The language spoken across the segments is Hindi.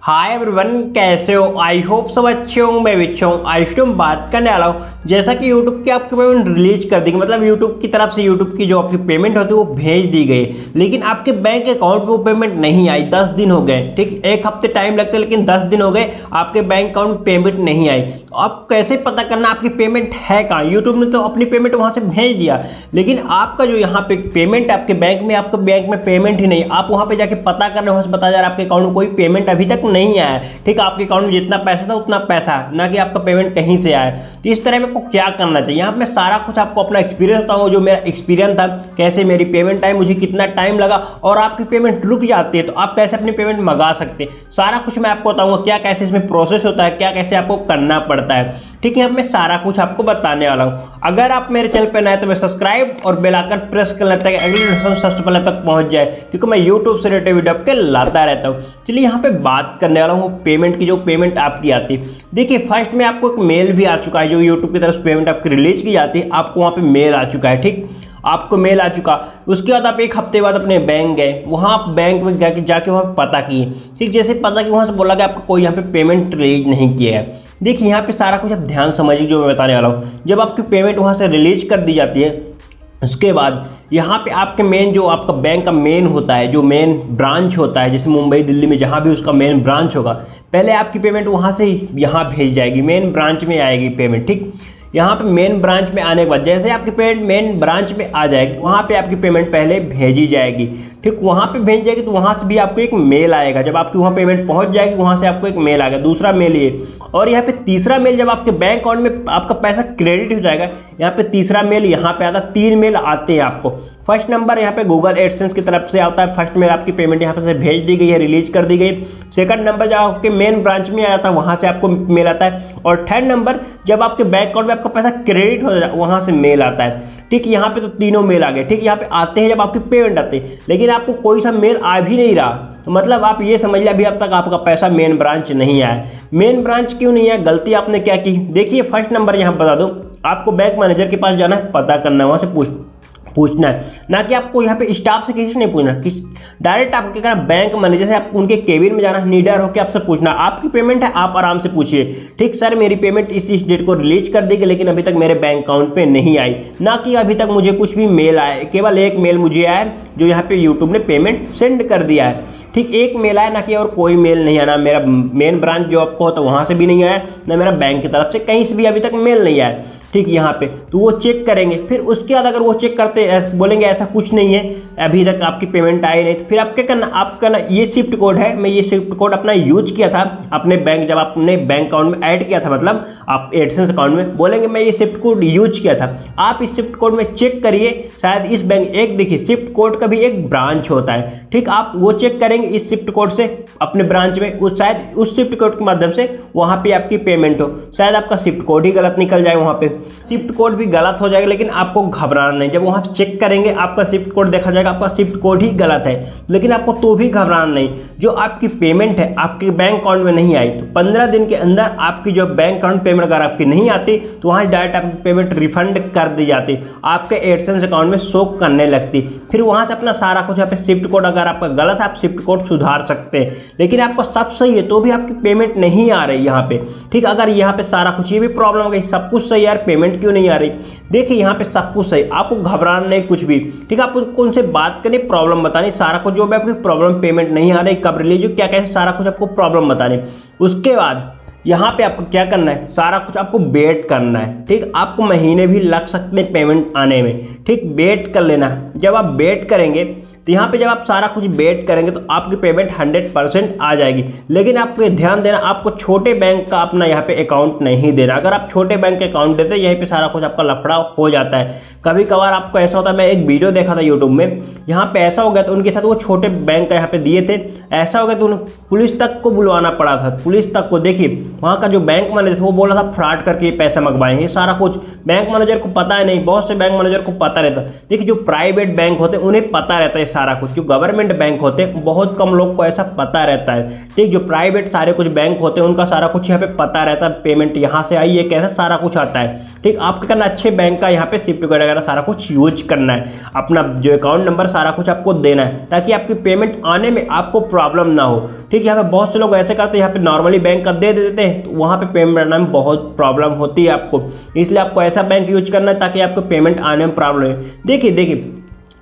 हाय एवरीवन, कैसे हो? आई होप सब अच्छे होंगे। मैं भी अच्छा हूँ। आज तो हम बात करने वाला हूँ जैसा कि यूट्यूब की आपकी पेमेंट रिलीज कर देंगे, मतलब यूट्यूब की तरफ से यूट्यूब की जो आपकी पेमेंट होती है वो भेज दी गई, लेकिन आपके बैंक अकाउंट पे वो पेमेंट नहीं आई। 10 दिन हो गए, ठीक, एक हफ्ते टाइम लगता है लेकिन 10 दिन हो गए, आपके बैंक अकाउंट में पेमेंट नहीं आई। तो आप कैसे पता करना आपकी पेमेंट है कहाँ? यूट्यूब ने तो अपनी पेमेंट वहाँ से भेज दिया, लेकिन आपका जो यहाँ पे पेमेंट आपके बैंक में, आपके बैंक में पेमेंट ही नहीं। आप वहाँ पे जाके पता कर रहे हो, वहाँ से बताया जा रहा है आपके अकाउंट में कोई पेमेंट अभी तक नहीं आया है। ठीक, आपके अकाउंट में जितना पैसा था उतना पैसा, ना कि आपका पेमेंट कहीं से आया। तो इस तरह में आपको क्या करना चाहिए? यहाँ पे मैं सारा कुछ आपको अपना एक्सपीरियंस बताऊंगा, जो मेरा एक्सपीरियंस था, कैसे मेरी पेमेंट आई, मुझे कितना टाइम लगा, और आपकी पेमेंट रुक जाती है तो आप कैसे अपनी पेमेंट मंगा सकते हैं। सारा कुछ मैं आपको बताऊंगा, क्या कैसे इसमें प्रोसेस होता है, क्या कैसे आपको करना पड़ता है। ठीक है, अब मैं सारा कुछ आपको बताने वाला हूँ। अगर आप मेरे चैनल पर नए तो मैं सब्सक्राइब और बेल आइकन प्रेस कर लेता है, अगले नोटिफिकेशन सबसे पहले तक पहुंच जाए, क्योंकि मैं यूट्यूब से रिलेटेड वीडियो आपके लाता रहता हूँ। चलिए यहाँ पे बात करने वाला हूँ पेमेंट की, जो पेमेंट आपकी आती है। देखिए, फर्स्ट में आपको एक मेल भी आ चुका है, जो यूट्यूब की तरफ से पेमेंट आपकी रिलीज की जाती है, आपको वहाँ पे मेल आ चुका है। ठीक, आपको मेल आ चुका। उसके बाद आप एक हफ्ते बाद अपने बैंक गए, वहाँ आप बैंक में जाके वहाँ पता किए। ठीक, जैसे पता कि वहाँ से बोला कि आपको कोई यहाँ पे पेमेंट रिलीज नहीं किया है। देखिए, यहाँ पे सारा कुछ आप ध्यान समझिए जो मैं बताने वाला हूँ। जब आपकी पेमेंट वहाँ से रिलीज कर दी जाती है, उसके बाद यहाँ पे आपके मेन जो आपका बैंक का मेन होता है, जो मेन ब्रांच होता है, जैसे मुंबई दिल्ली में जहाँ भी उसका मेन ब्रांच होगा, पहले आपकी पेमेंट वहाँ से यहाँ भेज जाएगी, मेन ब्रांच में आएगी पेमेंट। ठीक, यहाँ पे मेन ब्रांच में आने के बाद जैसे आपकी पेमेंट मेन ब्रांच में आ जाएगी, वहाँ पे आपकी पेमेंट पहले भेजी जाएगी। ठीक, वहाँ पे भेज जाएगी तो वहाँ से भी आपको एक मेल आएगा। जब आपकी वहाँ पेमेंट पहुँच जाएगी, वहाँ से आपको एक मेल आएगा, दूसरा मेल ये। और यहाँ पे तीसरा मेल, जब आपके बैंक अकाउंट में आपका पैसा क्रेडिट हो जाएगा, यहाँ पे तीसरा मेल यहाँ पे आता है। 3 मेल आते हैं आपको। फर्स्ट नंबर यहाँ पे गूगल एडसेंस की तरफ से आता है, फर्स्ट मेल आपकी पेमेंट यहाँ पे से भेज दी गई है, रिलीज कर दी गई। सेकंड नंबर जब आपके मेन ब्रांच में आया था, वहाँ से आपको मेल आता है। और थर्ड नंबर जब आपके बैंक अकाउंट में आपका पैसा क्रेडिट हो जाए, वहाँ से मेल आता है। ठीक, यहाँ पे तो तीनों मेल आ गए। ठीक, यहाँ पे आते हैं जब आपकी पेमेंट आती है, लेकिन आपको कोई सा मेल आ भी नहीं रहा, तो मतलब आप ये समझ लिया अभी अब तक आपका पैसा मेन ब्रांच नहीं आया। मेन ब्रांच क्यों नहीं आया? गलती आपने क्या की? देखिए, फर्स्ट नंबर यहाँ बता दूं, आपको बैंक मैनेजर के पास जाना है, पता करना है, वहाँ से पूछना है, ना कि आपको यहाँ पे स्टाफ से किसी से नहीं पूछना। डायरेक्ट आपको क्या करना, बैंक मैनेजर से आप उनके केबिन में जाना, निडर होकर आपसे पूछना। आपकी पेमेंट है, आप आराम से पूछिए। ठीक, सर मेरी पेमेंट इस डेट को रिलीज कर दी गई, लेकिन अभी तक मेरे बैंक अकाउंट पे नहीं आई, ना कि अभी तक मुझे कुछ भी मेल आया। केवल एक मेल मुझे आया है, जो यहाँ पे यूट्यूब ने पेमेंट सेंड कर दिया है। ठीक, एक मेल आया, ना कि और कोई मेल नहीं आया। ना मेरा मेन ब्रांच जो आपको होता है वहाँ से भी नहीं आया, ना मेरा बैंक की तरफ से कहीं से भी अभी तक मेल नहीं आया। ठीक, यहाँ पे तो वो चेक करेंगे। फिर उसके बाद अगर वो चेक करते बोलेंगे ऐसा कुछ नहीं है, अभी तक आपकी पेमेंट आई नहीं, तो फिर आप क्या करना, आप करना ये स्विफ्ट कोड है, मैं ये स्विफ्ट कोड अपना यूज किया था अपने बैंक, जब आपने बैंक अकाउंट में ऐड किया था, मतलब आप एडसेंस अकाउंट में, बोलेंगे मैं ये स्विफ्ट कोड यूज किया था। आप इस स्विफ्ट कोड में चेक करिए, शायद इस बैंक, एक देखिए स्विफ्ट कोड का भी एक ब्रांच होता है। ठीक, आप वो चेक करेंगे इस स्विफ्ट कोड से अपने ब्रांच में, उस शायद उस स्विफ्ट कोड के माध्यम से वहाँ पे आपकी पेमेंट हो। शायद आपका स्विफ्ट कोड ही गलत निकल जाए, वहाँ पे स्विफ्ट कोड भी गलत हो जाएगा, लेकिन आपको घबराना नहीं। जब वहाँ चेक करेंगे आपका स्विफ्ट कोड देखा जाएगा, आपका स्विफ्ट कोड ही गलत है, लेकिन आपको तो भी घबराना नहीं। जो आपकी पेमेंट है आपके बैंक अकाउंट में नहीं आई, तो 15 दिन के अंदर आपकी जो बैंक अकाउंट पेमेंट अगर आपकी नहीं आती, तो वहाँ डायरेक्ट आपकी पेमेंट रिफंड कर दी जाती, आपके एडसेंस अकाउंट में शो करने लगती। फिर वहाँ से अपना सारा कुछ, यहाँ पे स्विफ्ट कोड अगर आपका गलत है, आप स्विफ्ट कोड सुधार सकते हैं, लेकिन आपको सब सही है तो भी आपकी पेमेंट नहीं आ रही यहाँ पे। ठीक, अगर यहाँ पे सारा कुछ, ये भी प्रॉब्लम हो गई, सब कुछ सही यार, पेमेंट क्यों नहीं आ रही? देखिए, यहाँ पे सब कुछ सही, आपको घबराना नहीं कुछ भी। ठीक, आप उनसे बात करनी, प्रॉब्लम बतानी, सारा कुछ जो भी आपकी प्रॉब्लम, पेमेंट नहीं आ रही, कब रिलीज हो, क्या कैसे, सारा कुछ आपको प्रॉब्लम बतानी। उसके बाद यहाँ पे आपको क्या करना है, सारा कुछ आपको वेट करना है। ठीक, आपको महीने भी लग सकते हैं पेमेंट आने में। ठीक, वेट कर लेना। जब आप वेट करेंगे तो यहाँ पे जब आप सारा कुछ वेट करेंगे तो आपकी पेमेंट 100% आ जाएगी। लेकिन आपको ध्यान देना, आपको छोटे बैंक का अपना यहाँ पे अकाउंट नहीं देना। अगर आप छोटे बैंक के अकाउंट देते हैं, यहीं पे सारा कुछ आपका लफड़ा हो जाता है। कभी कभार आपको ऐसा होता है, मैं एक वीडियो देखा था यूट्यूब में, यहाँ पे ऐसा हो गया तो उनके साथ, वो छोटे बैंक का यहाँ पे दिए थे, ऐसा हो गया तो उन्हें पुलिस तक को बुलवाना पड़ा था। पुलिस तक को, देखिए वहाँ का जो बैंक मैनेजर था वो बोला था फ्रॉड करके पैसे मंगवाए हैं। सारा कुछ बैंक मैनेजर को पता है नहीं, बहुत से बैंक मैनेजर को पता रहता। देखिए, जो प्राइवेट बैंक होते हैं उन्हें पता रहता है सारा कुछ। जो गवर्नमेंट बैंक होते हैं बहुत कम लोग को ऐसा पता रहता है, ठीक। जो प्राइवेट सारे कुछ बैंक होते हैं उनका सारा कुछ यहाँ पे पता रहता है, पेमेंट यहाँ से आई है कैसे सारा कुछ आता है, ठीक। आपको करना अच्छे बैंक का यहाँ पे SWIFT कोड वगैरह सारा कुछ यूज करना है, अपना जो अकाउंट नंबर सारा कुछ आपको देना है ताकि आपकी पेमेंट आने में आपको प्रॉब्लम ना हो, ठीक। यहाँ पे बहुत से लोग ऐसे करते हैं, यहाँ पे नॉर्मली बैंक का दे देते हैं तो वहाँ पे पेमेंट आने में बहुत प्रॉब्लम होती है आपको, इसलिए आपको ऐसा बैंक यूज करना है ताकि आपको पेमेंट आने में प्रॉब्लम है। देखिए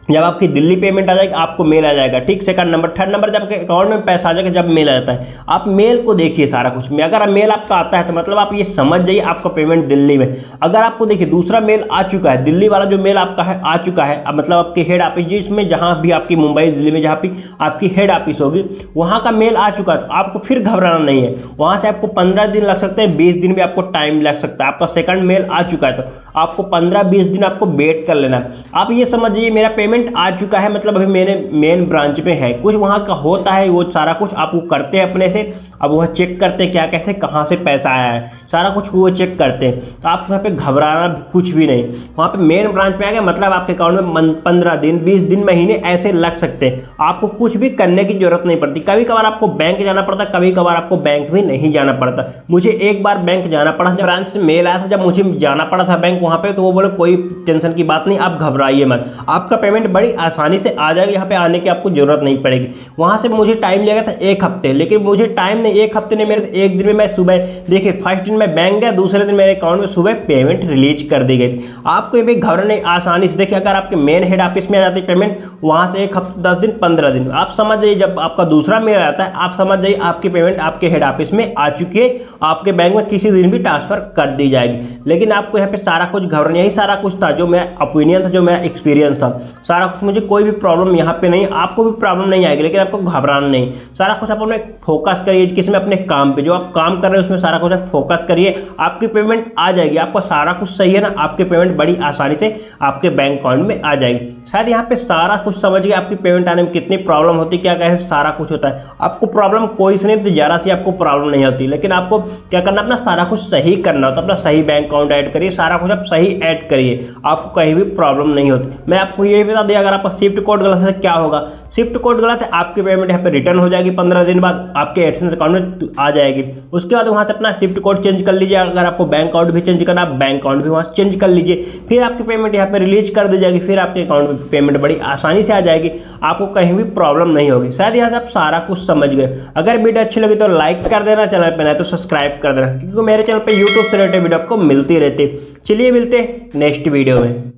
जब आपकी दिल्ली पेमेंट आ जाएगी आपको मेल आ जाएगा, ठीक। सेकंड नंबर, थर्ड नंबर जब आपके अकाउंट में पैसा आ जाएगा, जब मेल आ जाता है आप मेल को देखिए सारा कुछ में। अगर मेल आपका आता है तो मतलब आप ये समझ जाइए आपका पेमेंट दिल्ली में। अगर आपको देखिए दूसरा मेल आ चुका है, दिल्ली वाला जो मेल आपका है आ चुका है, अब मतलब आपके हेड ऑफिस जिसमें जहाँ भी आपकी मुंबई दिल्ली में जहाँ भी आपकी हेड ऑफिस होगी वहाँ का मेल आ चुका है तो आपको फिर घबराना नहीं है। वहाँ से आपको 15 दिन लग सकते हैं, 20 दिन भी आपको टाइम लग सकता है। आपका सेकंड मेल आ चुका है तो आपको 15-20 दिन आपको वेट कर लेना है। आप ये समझ जाइए मेरा पेमेंट आ चुका है, मतलब अभी मेरे मेन ब्रांच पे है, कुछ वहाँ का होता है वो सारा कुछ आपको करते हैं अपने से। अब वह चेक करते हैं क्या कैसे कहाँ से पैसा आया है, सारा कुछ वो चेक करते हैं। तो आप वहाँ पे घबराना कुछ भी नहीं, वहाँ पे मेन ब्रांच पे आ गया मतलब आपके अकाउंट में 15 दिन 20 दिन महीने ऐसे लग सकते हैं। आपको कुछ भी करने की जरूरत नहीं पड़ती। कभी कभार आपको बैंक जाना पड़ता, कभी कभार आपको बैंक भी नहीं जाना पड़ता। मुझे एक बार बैंक जाना पड़ा, जब ब्रांच से मेल आया था जब मुझे जाना पड़ा था बैंक वहाँ पे, तो वो बोले कोई टेंशन की बात नहीं, आप घबराइए मत, आपका पेमेंट बड़ी आसानी से आ जाएगा, यहाँ पे आने की आपको जरूरत नहीं पड़ेगी। वहाँ से मुझे टाइम लगेगा था 1 हफ्ते, लेकिन मुझे टाइम नहीं 1 हफ्ते नहीं, मेरे 1 दिन में मैं सुबह देखिए फर्स्ट दिन मैं बैंक गया, दूसरे दिन मेरे अकाउंट में सुबह पेमेंट रिलीज कर दी गई। आपको ये भी घबराने आसानी से देखिए, अगर आपके मेन हेड ऑफिस में आ जाती पेमेंट वहाँ से 1 हफ्ते 10 दिन 15 दिन आप समझ जाइए। जब आपका दूसरा मेल आता है आप समझ जाइए आपकी पेमेंट आपके हेड ऑफिस में आ चुकी है, आपके बैंक में किसी दिन भी ट्रांसफर कर दी जाएगी। लेकिन आपको यहाँ पे सारा कुछ घबराना, यही सारा कुछ था जो मेरा ओपिनियन था, जो मेरा एक्सपीरियंस था। सारा कुछ मुझे कोई भी प्रॉब्लम यहाँ पे नहीं, आपको भी प्रॉब्लम नहीं आएगी, लेकिन आपको घबराना नहीं। सारा कुछ आप अपने फोकस करिए किसमें, अपने काम पे, जो आप काम कर रहे हैं उसमें सारा कुछ आप फोकस करिए, आपकी पेमेंट आ जाएगी। आपका सारा कुछ सही है ना, आपकी पेमेंट बड़ी आसानी से आपके बैंक अकाउंट में आ जाएगी। शायद यहाँ पे सारा कुछ समझ गए आपकी पेमेंट आने में कितनी प्रॉब्लम होती, क्या कैसे सारा कुछ होता है। आपको प्रॉब्लम कोई से नहीं, तो जरा सी आपको प्रॉब्लम नहीं होती, लेकिन आपको क्या करना, अपना सारा कुछ सही करना होता है। अपना सही बैंक अकाउंट ऐड करिए, सारा कुछ आप सही ऐड करिए, आपको कहीं भी प्रॉब्लम नहीं होती। मैं आपको ये बता दिया अगर आपका SWIFT कोड गलत है क्या होगा। SWIFT कोड गलत है, आपकी पेमेंट यहाँ पे रिटर्न हो जाएगी, 15 दिन बाद आपके एडसेंस अकाउंट में आ जाएगी। उसके बाद वहाँ से अपना SWIFT कोड चेंज कर लीजिए। अगर आपको बैंक अकाउंट भी चेंज करना, आप बैंक अकाउंट भी वहाँ से चेंज कर लीजिए, फिर आपकी पेमेंट यहाँ पे रिलीज कर दी जाएगी, फिर आपके अकाउंट में पेमेंट बड़ी आसानी से आ जाएगी, आपको कहीं भी प्रॉब्लम नहीं होगी। शायद यहाँ से आप सारा कुछ समझ गए। अगर वीडियो अच्छी लगी तो लाइक कर देना, चैनल पर नए तो सब्सक्राइब कर देना, क्योंकि मेरे चैनल पर यूट्यूब से रिलेटेड वीडियो आपको मिलती रहती है। चलिए मिलते हैं नेक्स्ट वीडियो में।